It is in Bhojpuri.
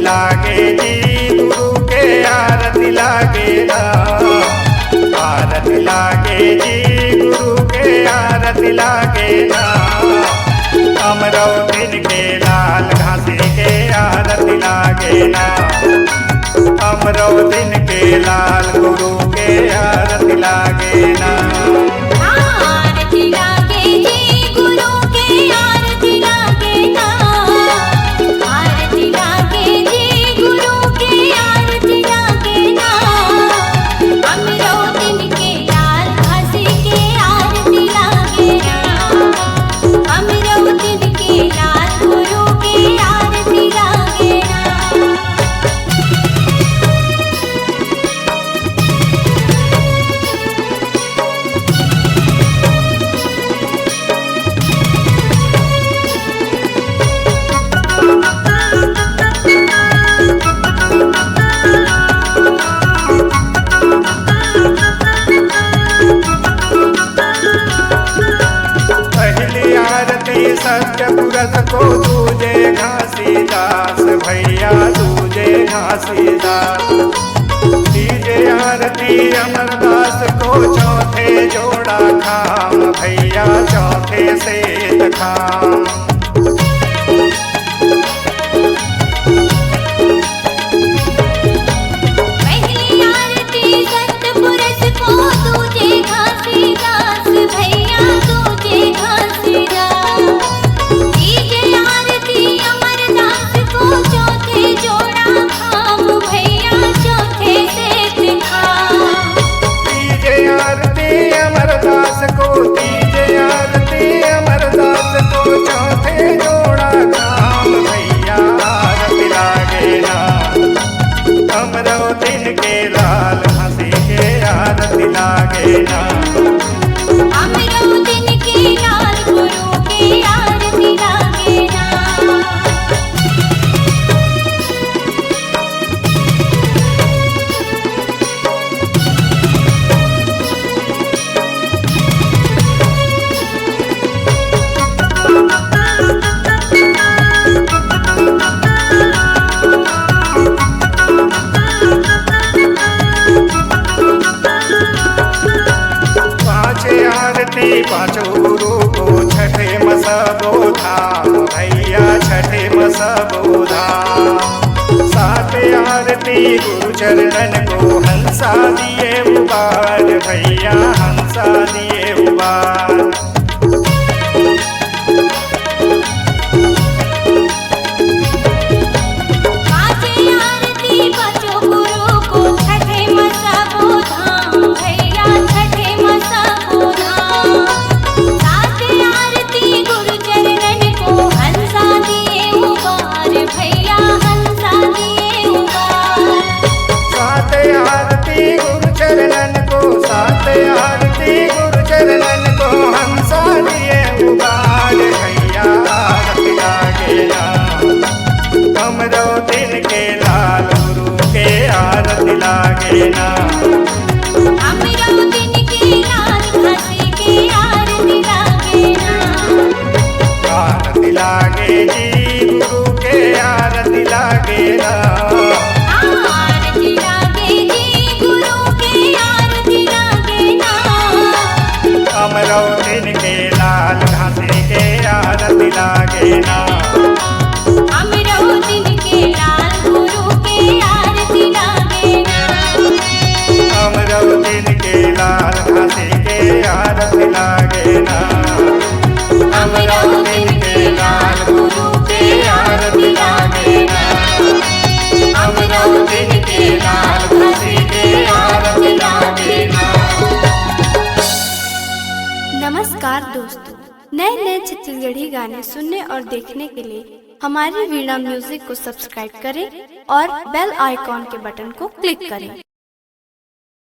लागे जी गुरु के आरती लागे ना, आरती लागे जी गुरु के आरती लागे ना। अमरौतिन के लाल घासी के आरती लागे ना, अमरौतिन के लाल गुरु के आरती लागे ना। आरती लागे जी गुरु के आरती लागे ना, आरती लागे जी गुरु के आरती लागे ना। अमरौतिन के लाल घासी के आरती लागे ना, अमरौतिन के लाल गुरु के आरती लागे ना। पहली आरती सत्यपुरख को दूजे घासीदास भैया दूजे घासीदास। तीजे आरती अमरदास को चौथे जोड़ा खाम भैया चौथे सेत खाम। पहली आरती सतपुरुष को दूजे घासीदास भैया दूजे घासीदास। तीजे आरती अमरदास को चौथे जोड़ा खाम भैया चौथे सेत खाम। तीजे आरती अमरदास को, तीजे आरती अमरदास को चौथे जोड़ा खाम भैया आरती लागे ना। अमरौतिन के लाल घासी के आरती लागे ना, अमरौतिन के लाल गुरु के आरती लागे ना। पांचे आरती पांचों गुरु को छठे मसबो धाम भैया छठे मसबो धाम। सात आरती गुरु चरणन को हंसा दिए उबार भैया हंसा दिए उबार। पांचे आरती पांचों गुरु को छठे मसबो धाम भैया छठे मसबो धाम। सात आरती गुरु चरणन को हंसा दिए उबार भैया हंसा दिए उबार। सात आरती गुरु चरणन को, सात आरती गुरु चरणन को हंसा दिए उबार भैया आरती लागे ना। अमरौतिन के लाल गुरु के आरती लागे ना, अमरौतिन के लाल घासी के आरती लागे ना। आरती लागे जी गुरु के आरती लागे ना। आरती लागे जी गुरु के आरती लागे ना। अमरौतिन के लाल घासी के आरती लागे ना, अमरौतिन के लाल गुरु के आरती लागे ना। अमरौतिन के लाल घासी के आरती लागे ना। अमरौतिन के लाल गुरु के आरती लागे ना, अमरौतिन के लाल घासी के आरती लागे ना। नमस्कार दोस्तों, नए नए छत्तीसगढ़ी गाने सुनने और देखने के लिए हमारी वीणा म्यूजिक को सब्सक्राइब करें और बेल आइकॉन के बटन को क्लिक करें।